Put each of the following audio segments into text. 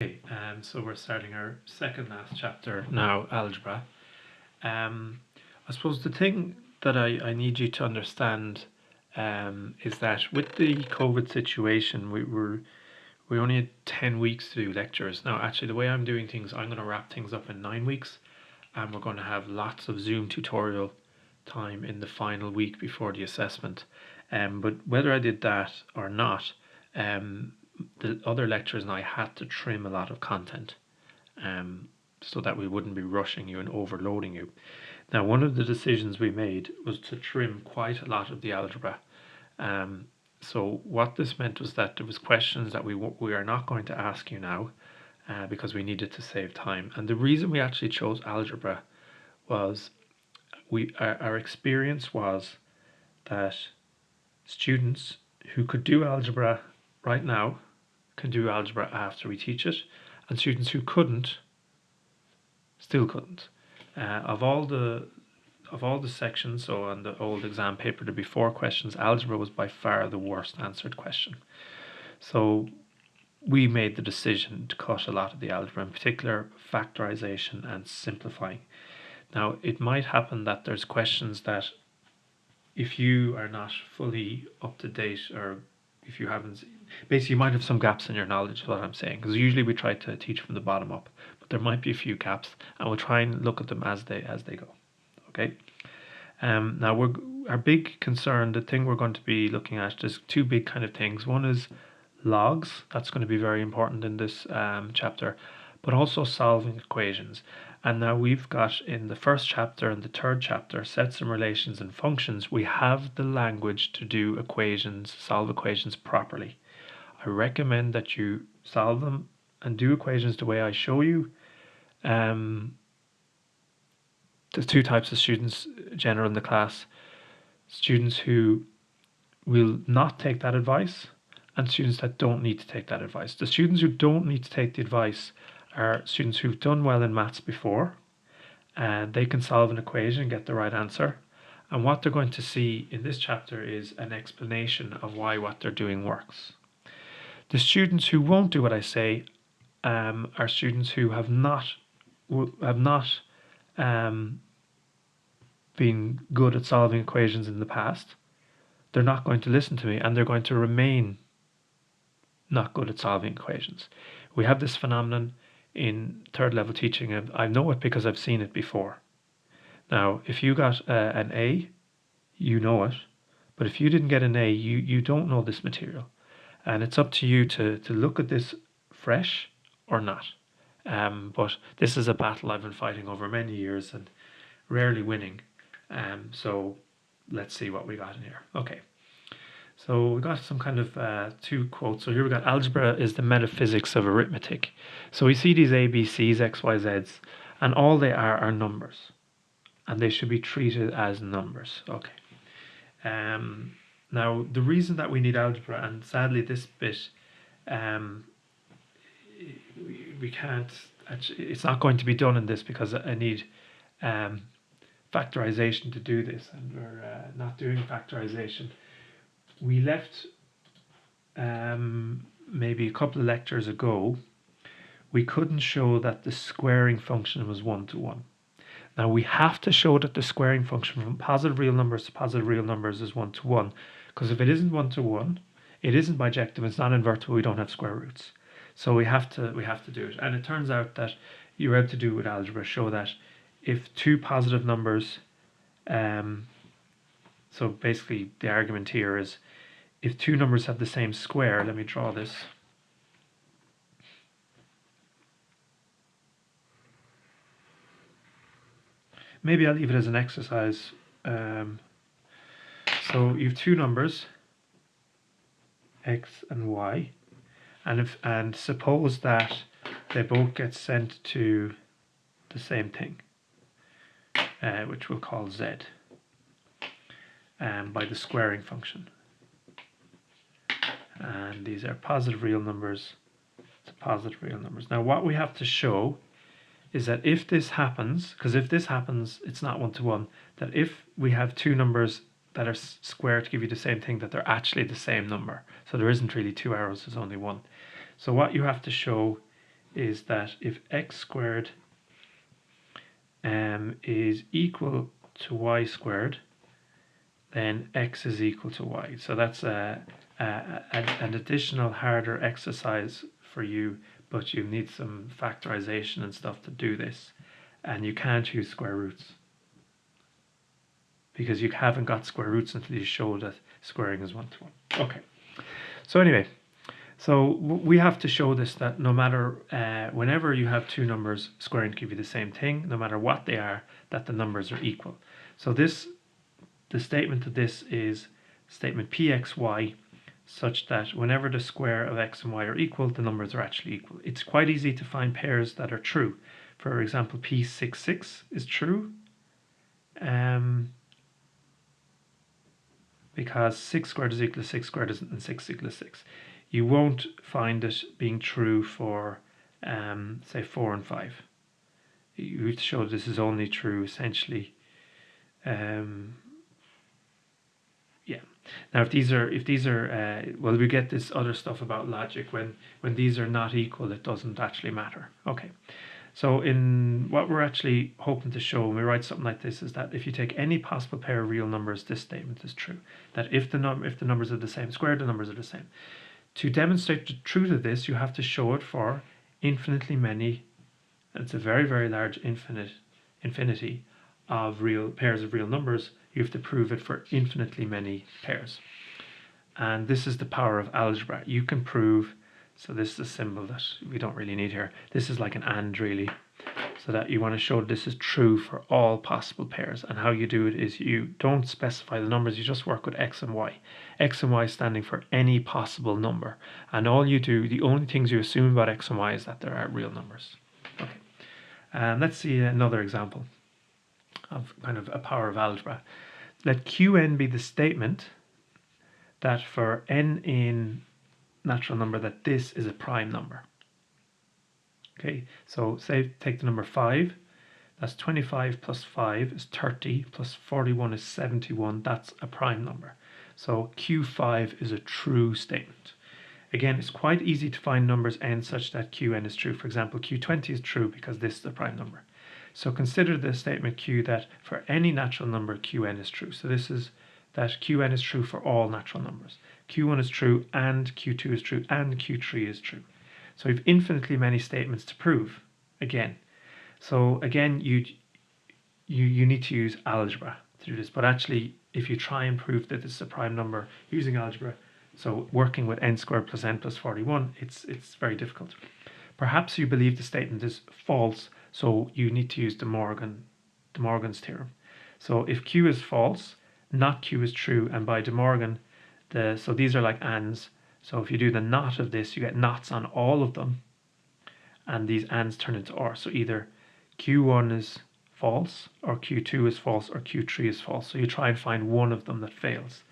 Okay, so we're starting our second last chapter now, Algebra. I suppose the thing that I need you to understand is that with the COVID situation, we only had 10 weeks to do lectures. Now, actually, the way I'm doing things, I'm going to wrap things up in 9 weeks, and we're going to have lots of Zoom tutorial time in the final week before the assessment. But whether I did that or not, the other lecturers and I had to trim a lot of content so that we wouldn't be rushing you and overloading you. Now, one of the decisions we made was to trim quite a lot of the algebra. So what this meant was that there was questions that we are not going to ask you now because we needed to save time. And the reason we actually chose algebra was our experience was that students who could do algebra right now can do algebra after we teach it, and students who couldn't still couldn't. Of all the sections, so on the old exam paper there'd be 4 questions, algebra was by far the worst answered question. So we made the decision to cut a lot of the algebra, in particular factorization and simplifying. Now, it might happen that there's questions that if you are not fully up to date, or if you haven't, basically you might have some gaps in your knowledge, is what I'm saying, because usually we try to teach from the bottom up, but there might be a few gaps, and we'll try and look at them as they go. Okay. Now our big concern, the thing we're going to be looking at, there's 2 big kind of things. One is logs. That's going to be very important in this chapter, but also solving equations. And now we've got in the first chapter and the third chapter, sets and relations and functions, we have the language to do equations, solve equations properly. I recommend that you solve them and do equations the way I show you. There's 2 types of students general in the class. Students who will not take that advice and students that don't need to take that advice. The students who don't need to take the advice are students who've done well in maths before, and they can solve an equation and get the right answer. And what they're going to see in this chapter is an explanation of why what they're doing works. The students who won't do what I say are students who have not been good at solving equations in the past. They're not going to listen to me, and they're going to remain not good at solving equations. We have this phenomenon in 3rd level teaching, and I know it because I've seen it before. Now, if you got an A, you know it, but if you didn't get an A, you don't know this material, and it's up to you to look at this fresh or not. But this is a battle I've been fighting over many years and rarely winning. So let's see what we got in here. Okay. So we got some kind of 2 quotes. So here we got, algebra is the metaphysics of arithmetic. So we see these A, B, C's, X, Y, Z's, and all they are numbers. And they should be treated as numbers. Okay. Now, the reason that we need algebra, and sadly this bit, we can't, actually, it's not going to be done in this because I need factorization to do this, and we're not doing factorization. We left maybe a couple of lectures ago, we couldn't show that the squaring function was 1-to-1. Now we have to show that the squaring function from positive real numbers to positive real numbers is 1-to-1, because if it isn't 1-to-1, it isn't bijective, it's not invertible, we don't have square roots. So we have to do it. And it turns out that you're able to do it with algebra, show that if 2 positive numbers, so basically the argument here is if 2 numbers have the same square, let me draw this. Maybe I'll leave it as an exercise. So you have 2 numbers, x and y, and suppose that they both get sent to the same thing, which we'll call z, by the squaring function. And these are positive real numbers to positive real numbers. Now what we have to show is that if this happens, because if this happens, it's not 1-to-1, that if we have 2 numbers that are squared to give you the same thing, that they're actually the same number. So there isn't really 2 arrows, there's only 1. So what you have to show is that if x squared is equal to y squared, then x is equal to y. So that's an additional harder exercise for you, but you need some factorization and stuff to do this. And you can't use square roots, because you haven't got square roots until you show that squaring is 1 to 1. Okay, so anyway, so we have to show this, that no matter, whenever you have two numbers squaring to give you the same thing, no matter what they are, that the numbers are equal. So this, the statement of this is statement pxy, such that whenever the square of x and y are equal, the numbers are actually equal. It's quite easy to find pairs that are true. For example, p66 is true, because 6 squared is equal to 6 squared and 6 is equal to 6. You won't find it being true for, say, 4 and 5. You have to show this is only true, essentially. Yeah. Now, if these are, well, we get this other stuff about logic. When these are not equal, it doesn't actually matter. Okay. So in what we're actually hoping to show when we write something like this is that if you take any possible pair of real numbers, this statement is true. That if the numbers are the same squared, the numbers are the same. To demonstrate the truth of this, you have to show it for infinitely many, and it's a very, very large infinity of real pairs of real numbers. You have to prove it for infinitely many pairs. And this is the power of algebra. You can prove, so this is a symbol that we don't really need here. This is like an and, really. So that you want to show this is true for all possible pairs. And how you do it is you don't specify the numbers, you just work with x and y. X and y standing for any possible number. And all you do, the only things you assume about x and y is that there are real numbers. Okay. And let's see another example of kind of a power of algebra. Let Qn be the statement that for n in natural number that this is a prime number. Okay, so say take the number 5, that's 25 plus 5 is 30 plus 41 is 71, that's a prime number. So Q5 is a true statement. Again, it's quite easy to find numbers n such that Qn is true. For example, Q20 is true because this is a prime number. So consider the statement Q that for any natural number Qn is true. So this is that Qn is true for all natural numbers. Q1 is true and Q2 is true and Q3 is true. So we have infinitely many statements to prove again. So again, you need to use algebra to do this. But actually, if you try and prove that this is a prime number using algebra, so working with n squared plus n plus 41, it's very difficult. Perhaps you believe the statement is false, so you need to use De Morgan's theorem. So if Q is false, not Q is true, and by De Morgan, so these are like ands. So if you do the not of this, you get nots on all of them, and these ands turn into or. So either Q1 is false, or Q2 is false, or Q3 is false. So you try and find one of them that fails.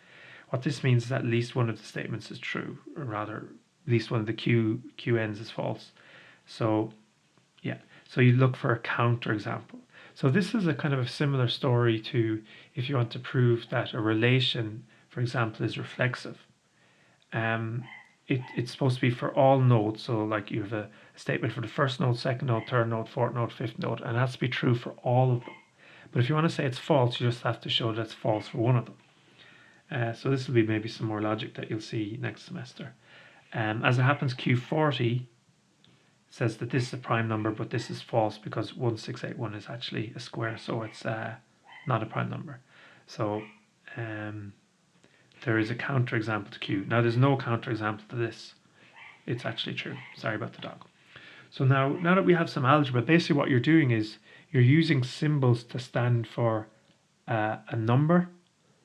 What this means is that at least one of the statements is true, or rather, at least one of the QNs is false. So yeah, so you look for a counterexample. So this is a kind of a similar story to if you want to prove that a relation, for example, is reflexive. It's supposed to be for all nodes. So like you have a statement for the first node, second node, third node, fourth node, fifth node, and it has to be true for all of them. But if you want to say it's false, you just have to show that it's false for one of them. So this will be maybe some more logic that you'll see next semester. As it happens, Q40 says that this is a prime number, but this is false because 1681 is actually a square, so it's not a prime number. So there is a counterexample to Q. Now there's no counterexample to this. It's actually true. Sorry about the dog. So now that we have some algebra, basically what you're doing is you're using symbols to stand for a number,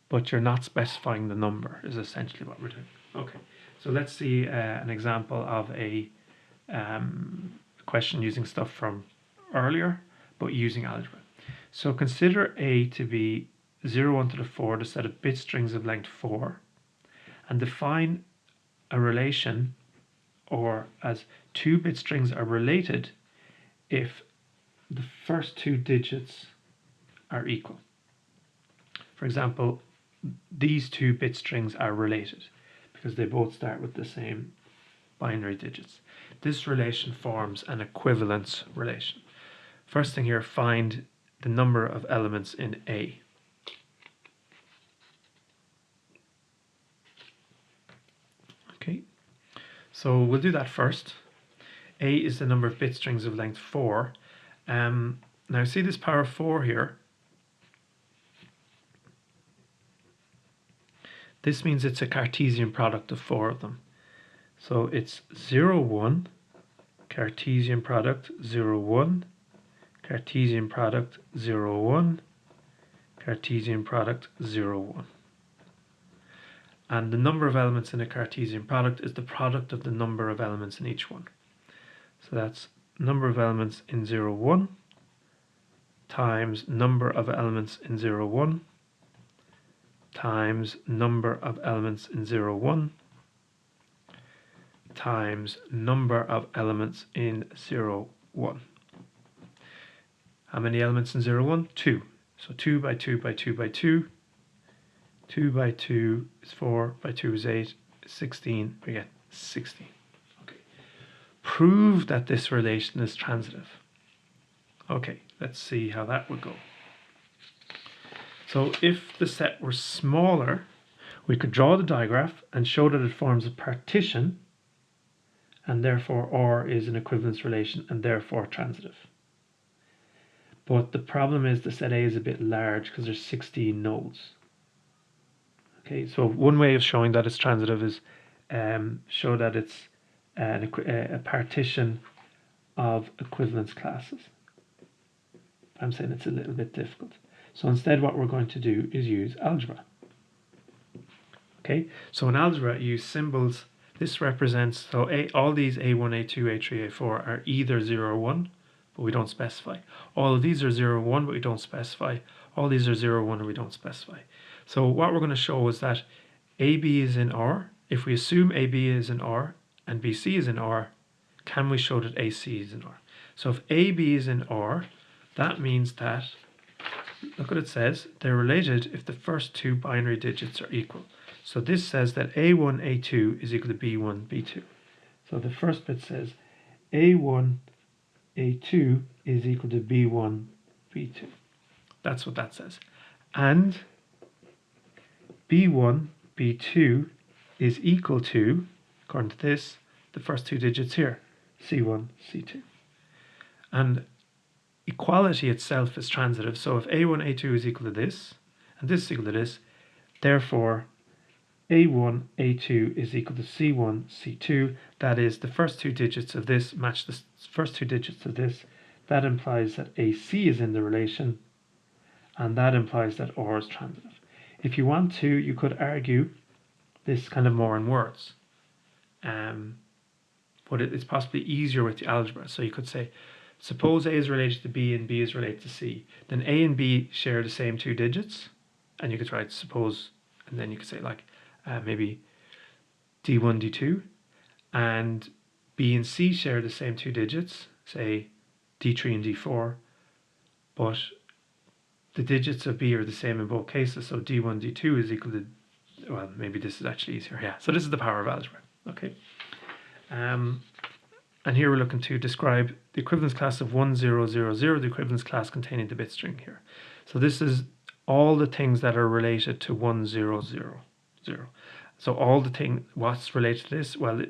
but you're not specifying the number is essentially what we're doing. Okay, so let's see an example of a question using stuff from earlier, but using algebra. So consider A to be 0, 1 to the 4, the set of bit strings of length 4, and define a relation, or as two bit strings are related if the first two digits are equal. For example, these two bit strings are related because they both start with the same binary digits. this relation forms an equivalence relation. First thing here, find the number of elements in A. Okay, so we'll do that first. A is the number of bit strings of length 4. Now see this power 4 here? This means it's a Cartesian product of 4 of them. So it's 0, 1, Cartesian product 0, 1, Cartesian product 0, 1, Cartesian product 0, 1. And the number of elements in a Cartesian product is the product of the number of elements in each one. So that's number of elements in 0, 1 times number of elements in 0, 1 times number of elements in 0, 1 times number of elements in 0, 1. How many elements in 0, 1? 2. So 2 by 2 by 2 by 2. 2 by 2 is 4, by 2 is 8, 16, we get 16. Okay. Prove that this relation is transitive. Okay, let's see how that would go. So if the set were smaller, we could draw the digraph and show that it forms a partition, and therefore R is an equivalence relation and therefore transitive. But the problem is the set A is a bit large because there's 16 nodes. Okay, so one way of showing that it's transitive is show that it's a partition of equivalence classes. I'm saying it's a little bit difficult. So instead what we're going to do is use algebra. Okay, so in algebra you use symbols. This represents, so all these A1, A2, A3, A4 are either 0 or 1, but we don't specify. All of these are 0, 1, but we don't specify. All these are 0, 1, or we don't specify. So what we're going to show is that AB is in R. If we assume AB is in R and BC is in R, can we show that AC is in R? So if AB is in R, that means that, look what it says, they're related if the first two binary digits are equal. So this says that A1, A2 is equal to B1, B2. So the first bit says A1, A2 is equal to B1, B2. That's what that says. And B1, B2 is equal to, according to this, the first two digits here, C1, C2. And equality itself is transitive. So if A1, A2 is equal to this, and this is equal to this, therefore A1, A2 is equal to C1, C2. That is, the first two digits of this match the first two digits of this. That implies that AC is in the relation, and that implies that R is transitive. If you want to, you could argue this kind of more in words. But it's possibly easier with the algebra. So you could say, suppose A is related to B and B is related to C. Then A and B share the same two digits. And you could write suppose, and then you could say like maybe D1, D2. And B and C share the same two digits, say D3 and D4. But the digits of B are the same in both cases, so D1, D2 is equal to, well, maybe this is actually easier, yeah. So this is the power of algebra, okay. And here we're looking to describe the equivalence class of 1, 0, 0, 0, the equivalence class containing the bit string here. So this is all the things that are related to 1, 0, 0, 0. So all the thing, what's related to this? Well,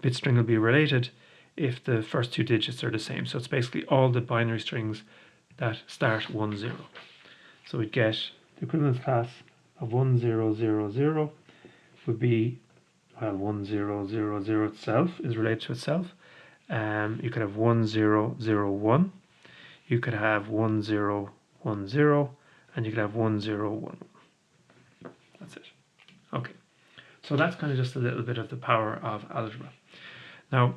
bit string will be related if the first two digits are the same. So it's basically all the binary strings that start 1, 0. So we'd get the equivalence class of 1, 0, 0, 0 would be, well, 1, 0, 0, 0 itself is related to itself. You could have 1, 0, 0, 1. You could have 1, 0, 1, 0. And you could have 1, 0, 1, 1. That's it. Okay. So that's kind of just a little bit of the power of algebra. Now,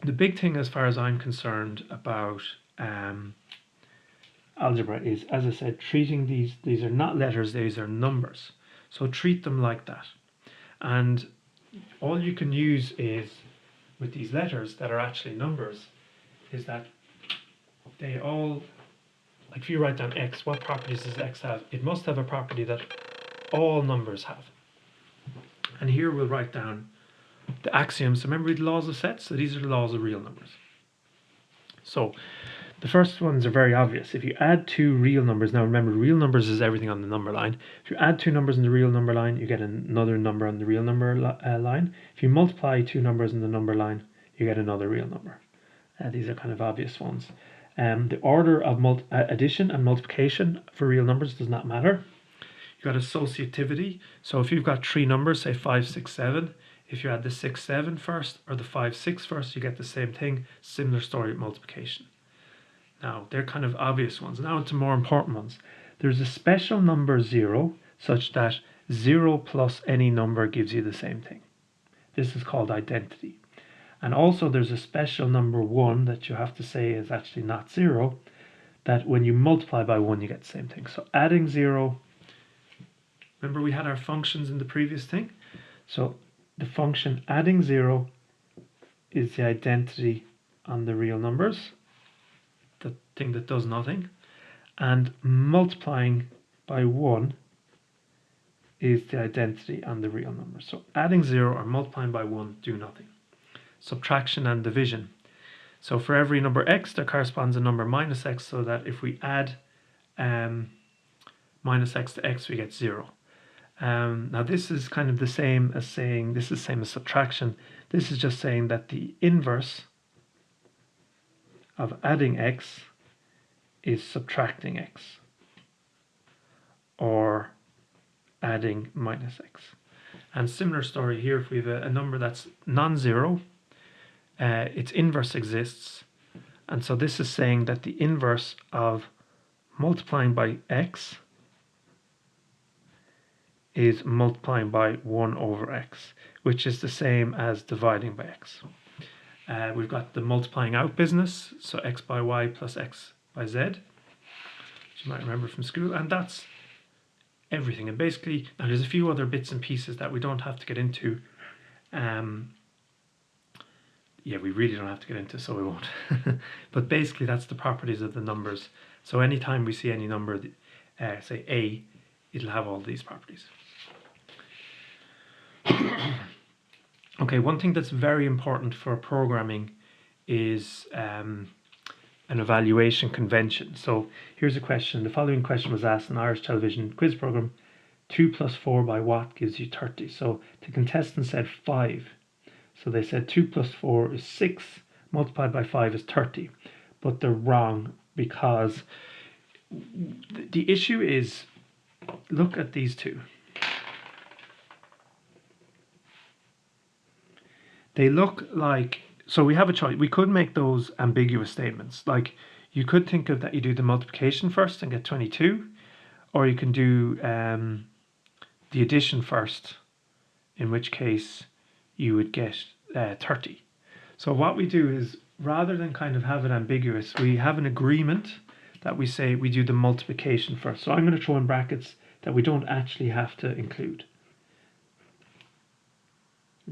the big thing as far as I'm concerned about algebra is, as I said, treating these are not letters, these are numbers. So treat them like that. And all you can use is, with these letters that are actually numbers, is that they all, like if you write down x, what properties does x have? It must have a property that all numbers have. And here we'll write down the axioms. So remember we had laws of sets, so these are the laws of real numbers. So the first ones are very obvious. If you add two real numbers, now remember real numbers is everything on the number line. If you add two numbers in the real number line, you get another number on the real number line. If you multiply two numbers in the number line, you get another real number. These are kind of obvious ones. The order of addition and multiplication for real numbers does not matter. You've got associativity. So if you've got three numbers, say 5, 6, 7, if you add the 6, 7 first or the 5, 6 first, you get the same thing. Similar story with multiplication. Now, they're kind of obvious ones. Now into more important ones. There's a special number 0 such that 0 plus any number gives you the same thing. This is called identity. And also there's a special number 1 that you have to say is actually not 0, that when you multiply by 1 you get the same thing. So adding 0, remember we had our functions in the previous thing? So the function adding 0 is the identity on the real numbers, the thing that does nothing, and multiplying by 1 is the identity on the real numbers. So adding 0 or multiplying by 1 do nothing. Subtraction and division. So for every number x, there corresponds a number minus x, so that if we add minus x to x, we get 0. Now this is kind of the same as saying, this is the same as subtraction. This is just saying that the inverse of adding x is subtracting x, or adding minus x. And similar story here, if we have a number that's non-zero, its inverse exists, and so this is saying that the inverse of multiplying by x is multiplying by 1 over x, which is the same as dividing by x. We've got the multiplying out business, so x by y plus x by z, which you might remember from school, and that's everything. And basically, now there's a few other bits and pieces that we don't have to get into. Yeah, we really don't have to get into, so we won't. But basically, that's the properties of the numbers. So anytime we see any number, say a, it'll have all these properties. Okay, one thing that's very important for programming is an evaluation convention. So here's a question. The following question was asked in an Irish television quiz program. 2 plus 4 by what gives you 30? So the contestant said 5. So they said 2 plus 4 is 6, multiplied by 5 is 30. But they're wrong, because the issue is, look at these two. They look like, so we have a choice. We could make those ambiguous statements. Like, you could think of that you do the multiplication first and get 22, or you can do the addition first, in which case you would get 30. So what we do is, rather than kind of have it ambiguous, we have an agreement that we say we do the multiplication first. So I'm going to throw in brackets that we don't actually have to include.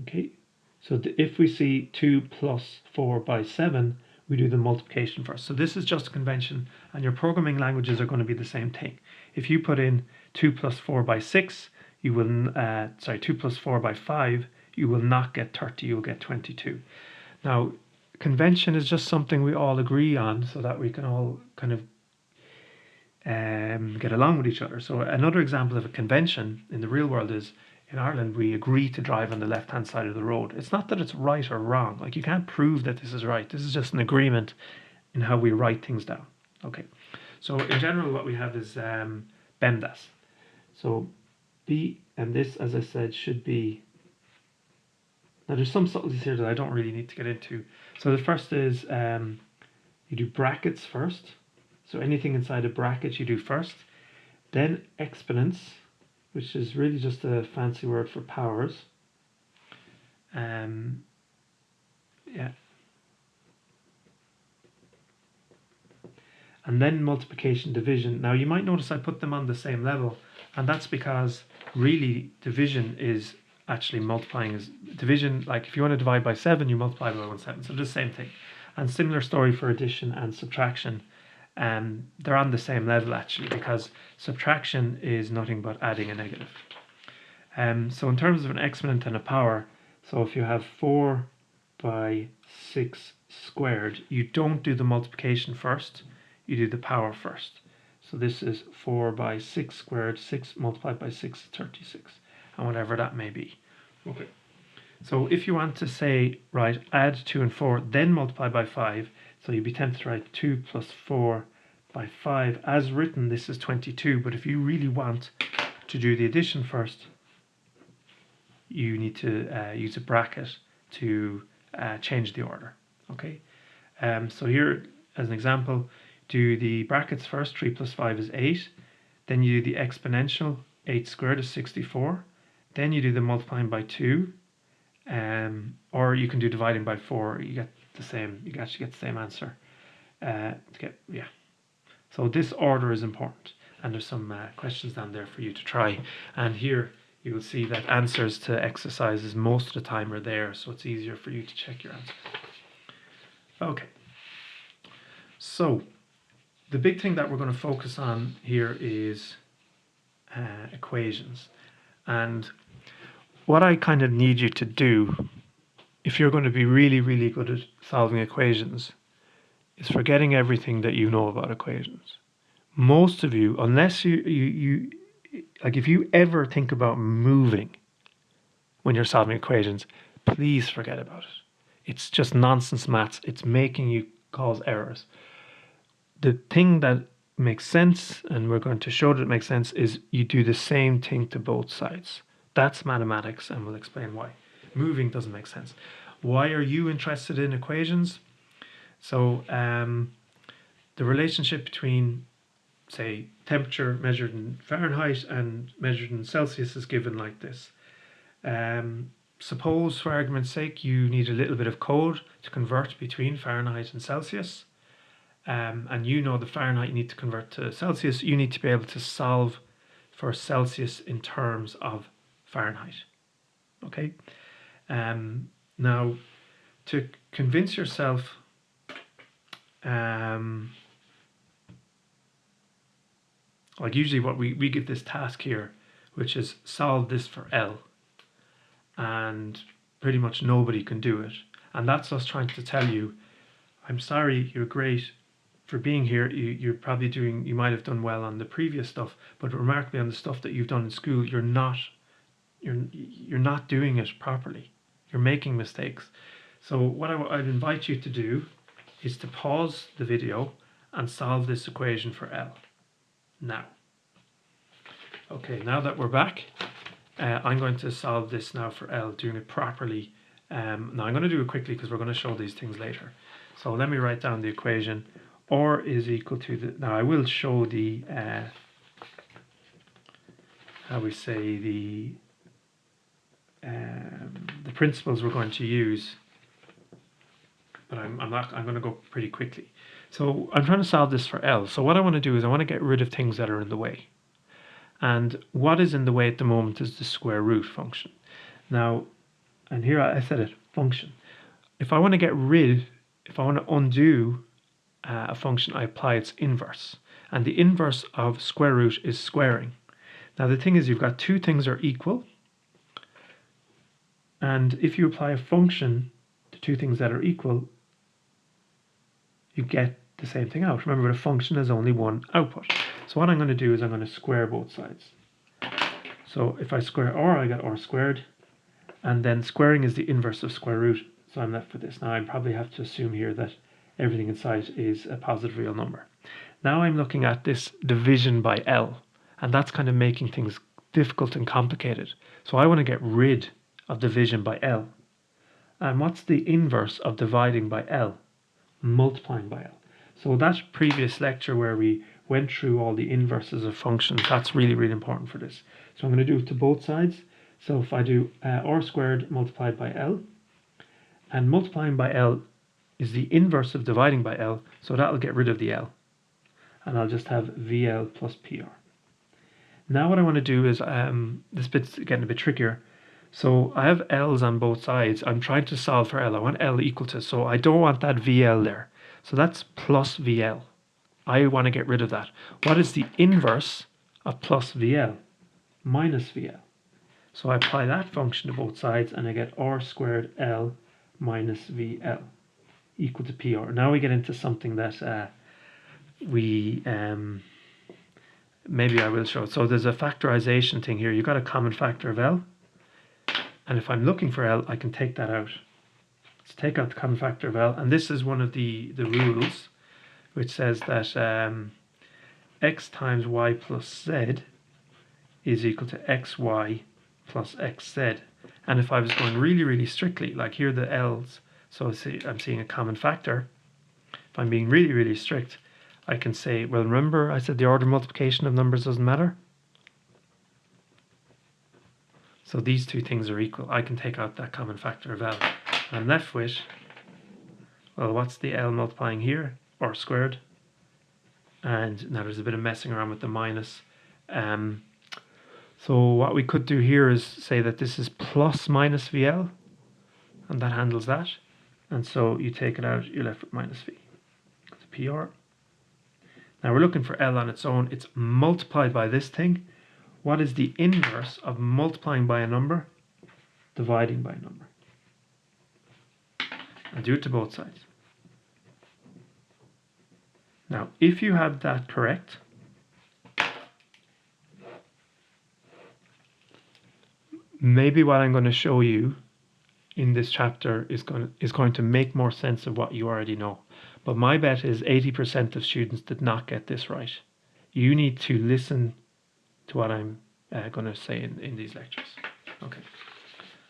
Okay, so if we see 2 plus 4 by 7, we do the multiplication first. So this is just a convention, and your programming languages are going to be the same thing. If you put in 2 plus 4 by 6, you will, 2 plus 4 by 5, you will not get 30, you'll get 22. Now, convention is just something we all agree on so that we can all kind of get along with each other. So another example of a convention in the real world is, in Ireland, we agree to drive on the left-hand side of the road. It's not that it's right or wrong. Like, you can't prove that this is right. This is just an agreement in how we write things down. Okay. So in general, what we have is PEMDAS. So B, and this, as I said, should be... Now, there's some subtleties here that I don't really need to get into. So the first is you do brackets first. So anything inside a bracket you do first. Then exponents, which is really just a fancy word for powers. Yeah. And then multiplication, division. Now you might notice I put them on the same level, and that's because really division is actually multiplying is division. Like, if you want to divide by 7, you multiply by 1/7. So the same thing. And similar story for addition and subtraction. They're on the same level actually, because subtraction is nothing but adding a negative. So in terms of an exponent and a power, So if you have 4 by 6 squared, you don't do the multiplication first, you do the power first. So this is 4 by 6 squared, 6 multiplied by 6 is 36, and whatever that may be. Okay. So if you want to say, right, add 2 and 4, then multiply by 5, so you'd be tempted to write 2 plus 4 by 5. As written, this is 22, but if you really want to do the addition first, you need to use a bracket to change the order. Okay. So here, as an example, do the brackets first. 3 plus 5 is 8. Then you do the exponential. 8 squared is 64. Then you do the multiplying by 2. Or you can do dividing by 4. You get the same. You actually get the same answer. So this order is important. And there's some questions down there for you to try. And here you will see that answers to exercises most of the time are there. So it's easier for you to check your answer. Okay. So the big thing that we're going to focus on here is equations. And what I kind of need you to do, if you're going to be really, really good at solving equations, is forgetting everything that you know about equations. Most of you, unless you like, if you ever think about moving when you're solving equations, please forget about it. It's just nonsense maths. It's making you cause errors. The thing that makes sense, and we're going to show that it makes sense, is you do the same thing to both sides. That's mathematics, and we'll explain why. Moving doesn't make sense. Why are you interested in equations? So the relationship between, say, temperature measured in Fahrenheit and measured in Celsius is given like this. Suppose, for argument's sake, you need a little bit of code to convert between Fahrenheit and Celsius. And you know the Fahrenheit you need to convert to Celsius. You need to be able to solve for Celsius in terms of Fahrenheit. Okay? Now, to convince yourself, like usually what we give this task here, which is solve this for L. And pretty much nobody can do it. And that's us trying to tell you, I'm sorry, you're great for being here. You're probably doing, you might have done well on the previous stuff, but remarkably on the stuff that you've done in school, you're not doing it properly. You're making mistakes. So what I'd invite you to do is to pause the video and solve this equation for L. Now. Okay, now that we're back, I'm going to solve this now for L, doing it properly. Now I'm going to do it quickly because we're going to show these things later. So let me write down the equation. R is equal to the, now I will show the, the principles we're going to use, but I'm going to go pretty quickly. So I'm trying to solve this for L. So what I want to do is I want to get rid of things that are in the way. And what is in the way at the moment is the square root function. Now, and here I said it, function. If I want to undo a function, I apply its inverse. And the inverse of square root is squaring. Now the thing is, you've got two things are equal. And if you apply a function to two things that are equal, you get the same thing out. Remember, a function has only one output. So what I'm going to do is I'm going to square both sides. So if I square r, I get r squared. And then squaring is the inverse of square root. So I'm left with this. Now I probably have to assume here that everything inside is a positive real number. Now I'm looking at this division by L. And that's kind of making things difficult and complicated. So I want to get rid of division by L. And what's the inverse of dividing by L? Multiplying by L. So that previous lecture where we went through all the inverses of functions, that's really, really important for this. So I'm going to do it to both sides. So if I do r squared multiplied by L, and multiplying by L is the inverse of dividing by L, so that'll get rid of the L. And I'll just have VL plus PR. Now what I want to do is, this bit's getting a bit trickier. So I have L's on both sides. I'm trying to solve for L. I want L equal to, so I don't want that VL there. So that's plus VL. I want to get rid of that. What is the inverse of plus VL? Minus VL. So I apply that function to both sides and I get r squared L minus VL equal to PR. Now we get into something that maybe I will show. So there's a factorization thing here. You've got a common factor of L. And if I'm looking for L, I can take that out. Let's take out the common factor of L. And this is one of the rules, which says that x times y plus z is equal to xy plus xz. And if I was going really, really strictly, like here the L's, so see, I'm seeing a common factor. If I'm being really, really strict, I can say, well, remember I said the order of multiplication of numbers doesn't matter? So these two things are equal. I can take out that common factor of L. I'm left with, well, what's the L multiplying here? R squared. And now there's a bit of messing around with the minus. So what we could do here is say that this is plus minus VL, and that handles that. And so you take it out, you're left with minus V. It's PR. Now we're looking for L on its own. It's multiplied by this thing. What is the inverse of multiplying by a number? Dividing by a number. And do it to both sides. Now, if you have that correct, maybe what I'm going to show you in this chapter is going to make more sense of what you already know. But my bet is 80% of students did not get this right. You need to listen to what I'm going to say in these lectures. Okay.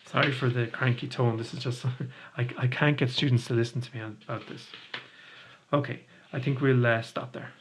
Sorry for the cranky tone. This is just, I can't get students to listen to me about this. Okay, I think we'll stop there.